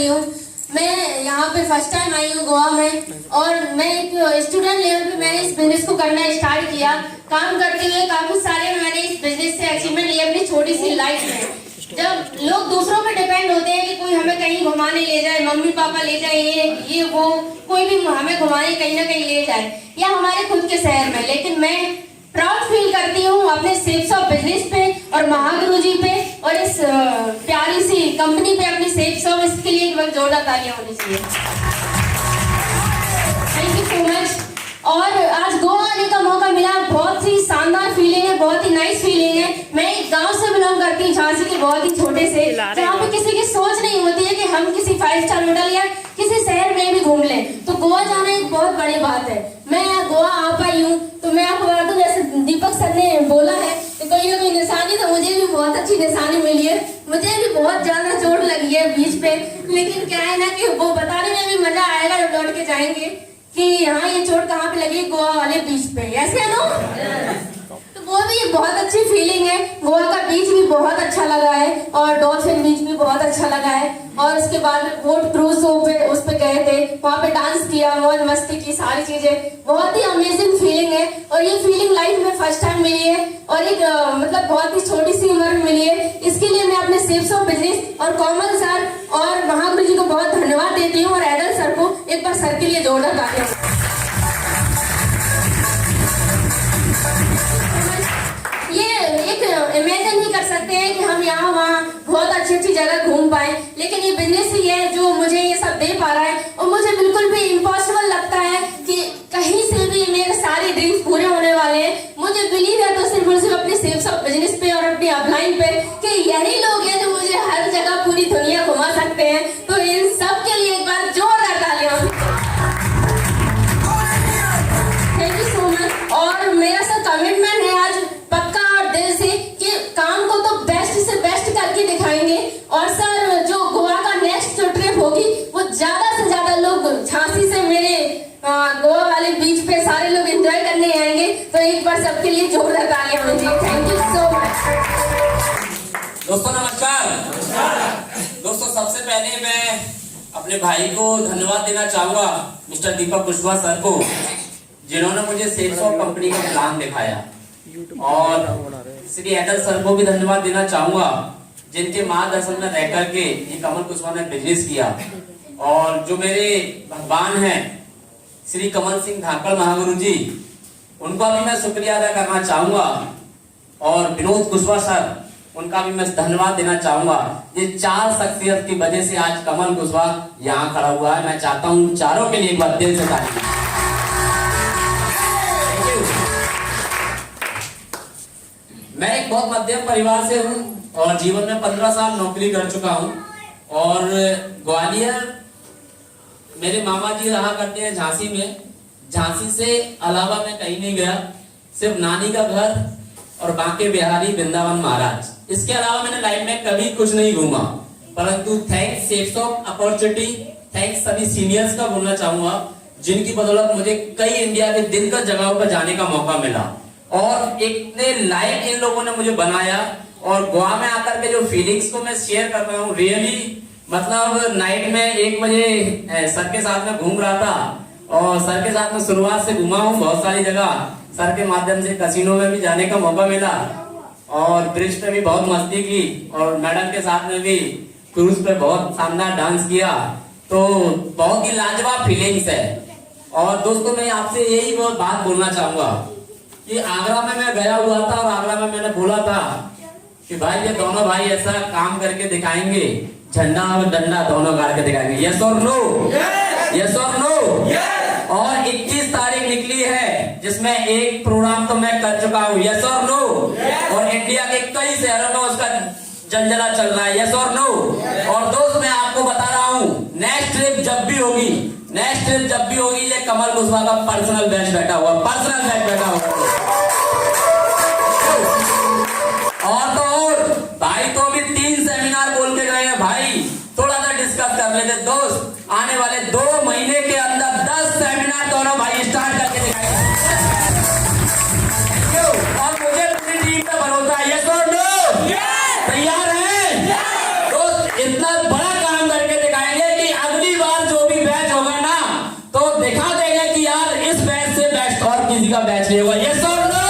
हूँ। मैं यहाँ पे फर्स्ट टाइम आई हूँ गोवा में, और मैं एक स्टूडेंट लेवल पे मैंने इस बिजनेस को करना स्टार्ट किया। काम करते हुए काफी सारे मैंने इस बिजनेस से अचीवमेंट लिए अपनी छोटी सी लाइफ में। जब लोग दूसरों पे डिपेंड होते हैं कि कोई हमें कहीं घुमाने ले जाए, मम्मी पापा ले जाए, ये वो कोई भी हमें घुमाने कहीं ना कहीं ले जाए, या हमारे खुद के शहर में, लेकिन मैं प्राउड फील करती हूँ अपने सेप्स ऑफ बिजनेस पे और महागुरु जी पे और इस प्यारी सी कंपनी पे, अपनी सेप्स ऑफ, इसके लिए एक बार जोरदार तालियां होनी चाहिए। Thank you so much. और आज गोवा आने का मौका मिला, बहुत ही शानदार फीलिंग है, बहुत ही नाइस फीलिंग है। मैं एक गांव से बिलोंग करती हूँ, झांसी के बहुत ही छोटे से, जहाँ पे किसी की सोच नहीं होती है कि हम किसी 5 स्टार होटल या किसी शहर में भी घूम लें, तो गोवा जाना एक बहुत बड़ी बात है। मैं गोवा आ पाई हूँ, तो मैं आपको बता दूं, जैसे दीपक सर ने बोला है तो कोई ना कोई निशानी, तो मुझे भी बहुत अच्छी निशानी मिली है। मुझे भी बहुत ज्यादा चोट लगी है बीच पे, लेकिन क्या है ना कि वो बताने में भी मजा आएगा जब लौट के जाएंगे कि यहाँ ये चोट कहाँ पे लगी, गोवा वाले बीच पे, ऐसे है ना। तो वो भी बहुत अच्छी फीलिंग है। गोवा का बीच भी बहुत अच्छा लगा है, और डॉल्फिन बीच भी बहुत अच्छा लगा है। और उसके बाद बोट क्रूज पे उस पे गए थे, वहाँ पे डांस किया, मौज मस्ती की, सारी चीजें, बहुत ही अमेजिंग फीलिंग है। और ये फीलिंग लाइफ में फर्स्ट टाइम मिली है, और एक मतलब बहुत ही छोटी सी उम्र में मिली है। इसके लिए मैं अपने सेप्स ऑफ बिजनेस और कोमल सर और महागुरु जी को बहुत धन्यवाद देती हूँ, और एडल सर को एक बार सर के लिए जोरदार तालियां। ये एक इमेजिन नहीं कर सकते हैं कि हम यहाँ वहाँ बहुत अच्छी अच्छी जगह घूम पाए, लेकिन ये बिजनेस ही है जो मुझे ये सब दे पा रहा है। और मुझे बिल्कुल भी इम्पॉसिबल लगता है कि कहीं से भी मेरे सारे ड्रीम्स पूरे होने वाले हैं। मुझे बिलीव है तो सिर्फ अपने सेप्स ऑफ बिजनेस पे और अपनी अपलाइन पे कि यही लोग हैं जो मुझे हर जगह पूरी दुनिया घुमा सकते हैं। तो इन सब के लिए एक बार जोरदार तालियां। Thank you so much. और मेरा सर कमिटमेंट है आज पक्का और दिल से कि काम को तो बेस्ट से बेस्ट करके दिखाएंगे। और सर जो गोवा का नेक्स्ट जो ट्रिप होगी वो ज्यादा से ज्यादा लोग झांसी से मेरे गोवा वाले बीच पे सारे लोग एंजॉय करने आएंगे। तो एक बार सबके लिए जोरदार तालियां होनी चाहिए। Thank you so much. दोस्तों नमस्कार। दोस्तों सबसे पहले मैं अपने भाई को धन्यवाद देना चाहूंगा, मिस्टर दीपक कुशवाहा सर को, जिन्होंने मुझे सेप्स ऑफ कंपनी का प्लान दिखाया। और श्री एडल सर को भी धन्यवाद देना चाहूंगा, जिनके मार्गदर्शन में रह करके ये कमल कुशवाहा ने बिजनेस किया। और जो मेरे भगवान हैं श्री कमल सिंह धाकड़ महागुरु जी, उनका भी मैं शुक्रिया अदा करना चाहूंगा। और विनोद कुशवाहा सर, उनका भी मैं धन्यवाद देना चाहूंगा। ये 4 शख्सियत की वजह से आज कमल कुशवाहा यहाँ खड़ा हुआ है। मैं चाहता हूँ चारों के लिए एक बार दिल से ताली। मैं एक बहुत मध्यम परिवार से हूँ और जीवन में 15 साल नौकरी कर चुका हूँ। और ग्वालियर मेरे मामा जी रहा करते हैं झांसी में। झांसी से अलावा मैं कहीं नहीं गया, सिर्फ नानी का घर और बांके बिहारी वृंदावन महाराज। इसके अलावा मैंने लाइफ में कभी कुछ नहीं घूमा। परंतु thanks ceps of opportunity, thanks सभी सीनियर्स का बोलना चाहूंगा, जिनकी बदौलत मुझे कई इंडिया के दिलकश जगहों पर जाने का मौका मिला। और इतने लायक इन लोगों ने मुझे बनाया। और गोवा में आकर के जो फीलिंग्स को मैं शेयर कर रहा हूँ, रियली मतलब नाइट में 1 बजे सर के साथ में घूम रहा था, और सर के साथ में शुरुआत से घूमा हूँ बहुत सारी जगह। सर के माध्यम से कसिनो में भी जाने का मौका मिला, और ब्रिज पे भी बहुत मस्ती की, और मैडम के साथ में भी क्रूज पे बहुत शानदार डांस किया। तो बहुत ही लाजवाब फीलिंग्स है। और दोस्तों मैं आपसे यही बात बोलना चाहूंगा कि आगरा में मैं गया हुआ था, और आगरा में मैंने बोला था कि भाई ये दोनों भाई ऐसा काम करके दिखाएंगे, झंडा और डंडा दोनों गाड़ के दिखाएंगे। यस और नो? यस और नो? और 21 तारीख निकली है, जिसमें एक प्रोग्राम तो मैं कर चुका हूँ। यस और नो? और इंडिया के कई शहरों में उसका जलजला चल रहा है। यस और नो? और दोस्त मैं आपको बता रहा हूँ, नेक्स्ट ट्रिप जब भी होगी, ये कमल कुशवाहा का पर्सनल बेस्ट बैठा हुआ, पर्सनल बेस्ट बैठा हुआ। और तो और भाई तो अभी 3 सेमिनार बोल के गए हैं। भाई थोड़ा सा डिस्कस कर लेते दोस्त, आने वाले 2 महीने के अंदर 10 सेमिनार दोनों भाई स्टार्ट करके दिखाएंगे। और मुझे पूरी टीम पे भरोसा है। यस और नो? तैयार हैं दोस्त? इतना बड़ा काम करके दिखाएंगे कि उसी का बैच लिया हुआ। यस और नो?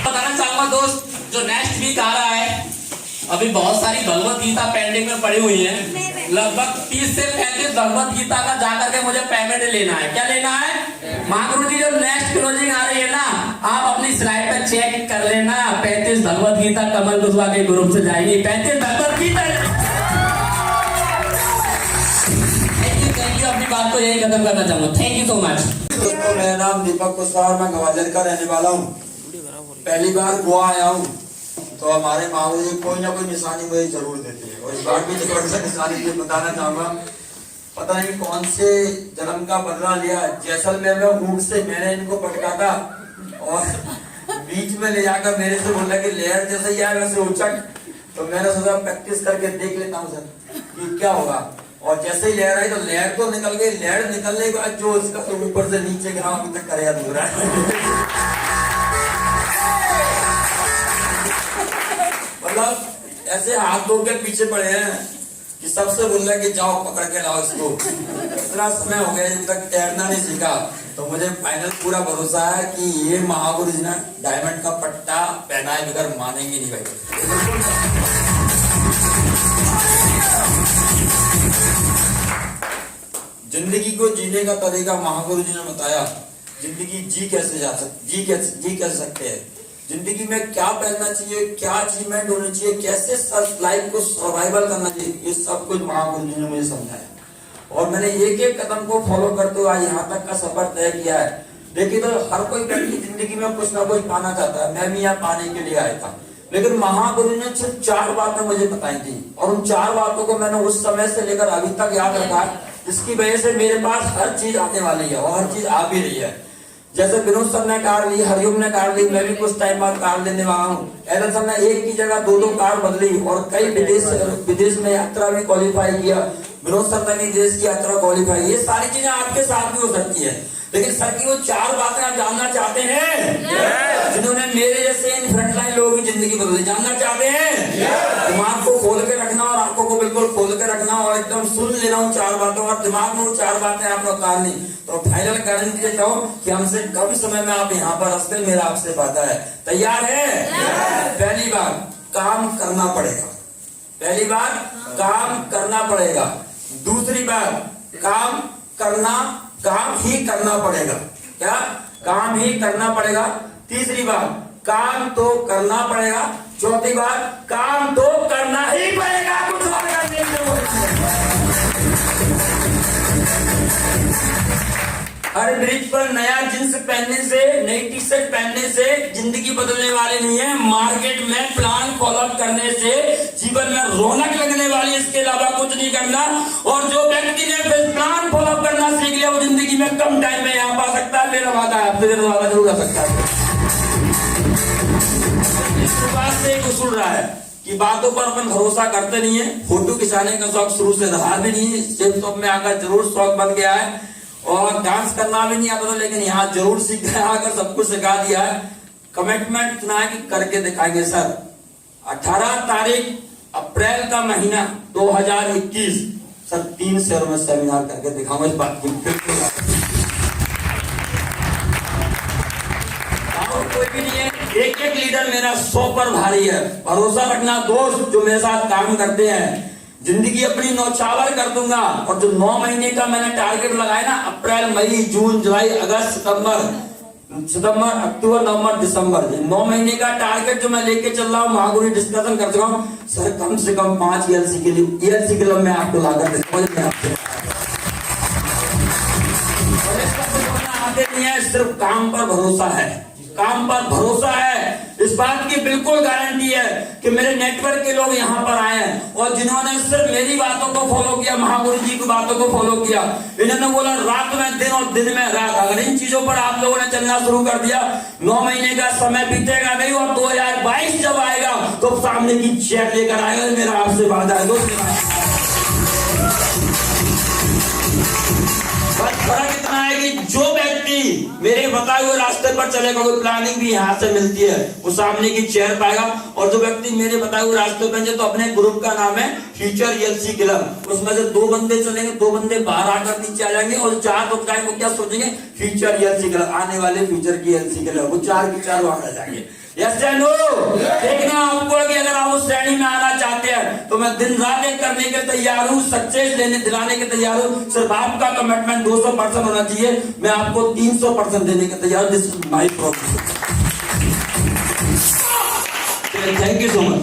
बताना चाहूंगा दोस्त, जो नेक्स्ट वीक आ रहा है, अभी बहुत सारी भगवत गीता पेंडिंग में पड़ी हुई है। लगभग 30 से 35 भगवत गीता का जाकर के मुझे पेमेंट लेना है। क्या लेना है? महागुरु जी जो नेक्स्ट क्लोजिंग आ रही है ना, आप अपनी स्लाइड पर चेक कर लेना। 35 भगवत गीता कमल कुशवाहा के ग्रुप से जाएगी। 35 भगवत गीता। Thank you. अपनी बात को यही खत्म करना चाहूंगा। Thank you so much. दोस्तों, मेरा नाम दीपक कुशवाहा, मैं ग्वालियर का रहने वाला हूँ। पहली बार गोवा आया हूँ, तो हमारे महागुरु जी कोई ना कोई निशानी मुझे जरूर देते हैं, और इस बार भी जरूर से निशानी ये बताना चाहूंगा। पता नहीं कौन से जन्म का बदला लिया। जैसलमेर में ऊँट से मैंने इनको पटका था, और बीच में ले जाकर मेरे से बोला कि लेयर जैसे ही आया वैसे उचक। तो मैंने सोचा प्रैक्टिस करके देख लेता हूँ सर कि क्या होगा। और जैसे ही लहर आई तो लहर तो निकल गई। लहर निकलने के बाद जो उसका तो ऊपर से नीचे गिरा अभी तक करे अधूरा है। मतलब ऐसे हाथ धो के पीछे पड़े हैं कि सबसे बोल रहे कि जाओ पकड़ के लाओ इसको। इतना समय हो गया जब तक तैरना नहीं सीखा। तो मुझे फाइनल पूरा भरोसा है कि ये महागुरु जी ने डायमंड का पट्टा पहनाए बगैर मानेंगे नहीं भाई। जिंदगी को जीने का तरीका महागुरु जी ने बताया। जिंदगी जी कैसे सकते हैं, जिंदगी में क्या पहनना चाहिए, क्या अचीवमेंट होनी चाहिए, कैसे लाइफ को सर्वाइवल करना चाहिए, ये सब कुछ महागुरु जी ने मुझे समझाया। और मैंने एक एक कदम को फॉलो करते हुए यहाँ तक का सफर तय किया है। देखिए, तो हर कोई व्यक्ति जिंदगी में कुछ ना कुछ पाना चाहता है। मैं भी यहाँ पाने के लिए आया था, लेकिन महागुरु ने सिर्फ 4 बातें मुझे बताई थी, और उन 4 बातों को मैंने उस समय से लेकर अभी तक याद रखा, जिसकी वजह से मेरे पास हर चीज आने वाली है और हर चीज आ भी रही है। जैसे विनोद सर ने कार ली, हरिओम ने कार ली, मैं भी कुछ टाइम बाद कार लेने वाला हूँ। एलन सर ने एक की जगह 2-2 कार बदली, और कई विदेश में यात्रा भी क्वालिफाई किया। विनोद सर ने भी देश की यात्रा क्वालिफाई। ये सारी चीजें आपके साथ भी हो सकती है, लेकिन सर की वो 4 बातें आप जानना चाहते हैं, जिन्होंने मेरे जैसे इन फ्रंटलाइन लोगों की जिंदगी बदली। जानना चाहते हैं? दिमाग को खोल के रखना और आंखों को बिल्कुल खोल के रखना, और एकदम सुन लेना उन 4 बातों, और दिमाग में वो 4 बातें आपने उतारनी। तो फाइनल गारंटी देता हूँ कि हमसे कम समय में आप यहाँ पर हंसते, मेरा आपसे वादा है। तैयार है? पहली बार काम करना पड़ेगा। पहली बार काम करना पड़ेगा। दूसरी बार काम ही करना पड़ेगा। क्या? काम ही करना पड़ेगा। तीसरी बार काम तो करना पड़ेगा। चौथी बार काम तो करना ही पड़ेगा। कुछ और करने की जरूरत नहीं। हर ब्रिज पर नया जींस पहनने से, नई टी-शर्ट पहनने से जिंदगी बदलने वाली नहीं है। मार्केट में प्लान फॉलो करने से जीवन में रौनक लगने वाली, इसके अलावा कुछ नहीं करना। और जो व्यक्ति ने प्लान फॉलो करना सीख लिया, वो जिंदगी में कम टाइम में यहाँ पा सकता है। मेरा वादा है, आपसे मेरा वादा जरूर आ सकता है। इस बात से एक उसूल रहा है कि बातों पर अपन भरोसा करते नहीं है। फोटो खिंचाने का शौक शुरू से रहा भी नहीं है, सेफ शॉप में आकर जरूर शौक बन गया है। और डांस करना भी नहीं आता था, लेकिन यहाँ जरूर सीख गया, आकर सब कुछ सिखा दिया है। कमिटमेंट इतना है कि करके दिखाएंगे सर। 18 तारीख अप्रैल का महीना 2021 सर 3 शहरों में सेमिनार करके दिखाऊंगा। इस बात की कोई भी नहीं है, एक एक लीडर मेरा 100 पर भारी है। भरोसा रखना दोस्त जो मेरे साथ काम करते हैं, जिंदगी अपनी नौछावर कर दूंगा। और जो 9 महीने का मैंने टारगेट लगाया ना, अप्रैल, मई, जून, जुलाई, अगस्त, सितंबर, अक्टूबर, नवंबर, दिसंबर, 9 महीने का टारगेट जो मैं लेके चल रहा हूँ, महागुरु डिस्कशन कर चुका हूँ सर। कम से कम 5 ELC के लिए मैं आपको लाकर नहीं है, सिर्फ काम पर भरोसा है। काम पर भरोसा है। इस बात की बिल्कुल गारंटी है कि मेरे नेटवर्क के लोग यहाँ पर आए हैं, और जिन्होंने सिर्फ मेरी बातों को फॉलो किया, महागुरु जी की बातों को फॉलो किया। इन्होंने बोला रात में दिन और दिन में रात। अगर इन चीजों पर आप लोगों ने चलना शुरू कर दिया, 9 महीने का समय बीतेगा नहीं, और 2022 जब आएगा तो सामने की चेक लेकर आएगा। मेरा आपसे वादा है दोस्त। बस फर्क इतना है कि जो व्यक्ति मेरे बताए हुए रास्ते पर चलेगा, कोई प्लानिंग भी यहाँ से मिलती है, वो सामने की चेयर पाएगा। और जो व्यक्ति मेरे बताए हुए रास्ते पर चले, तो अपने ग्रुप का नाम है फ्यूचर ELC क्लब, उसमें से 2 बंदे चलेंगे, 2 बंदे बाहर आकर नीचे आ जाएंगे, और 4 लोग जाएंगे, वो क्या सोचेंगे, फ्यूचर ELC क्लब, आने वाले फ्यूचर की ELC क्लब, वो 4 के 4 वहां आ जाएंगे। यस या नो? देखना आपको कि अगर आप उस श्रेणी में आना चाहते हैं तो मैं दिन रात एक करने के तैयार हूँ, सक्सेस दिलाने के तैयार हूँ। सिर्फ आपका कमिटमेंट 200% होना चाहिए, मैं आपको 300% देने के तैयार हूँ। This is my problem. Thank you so much.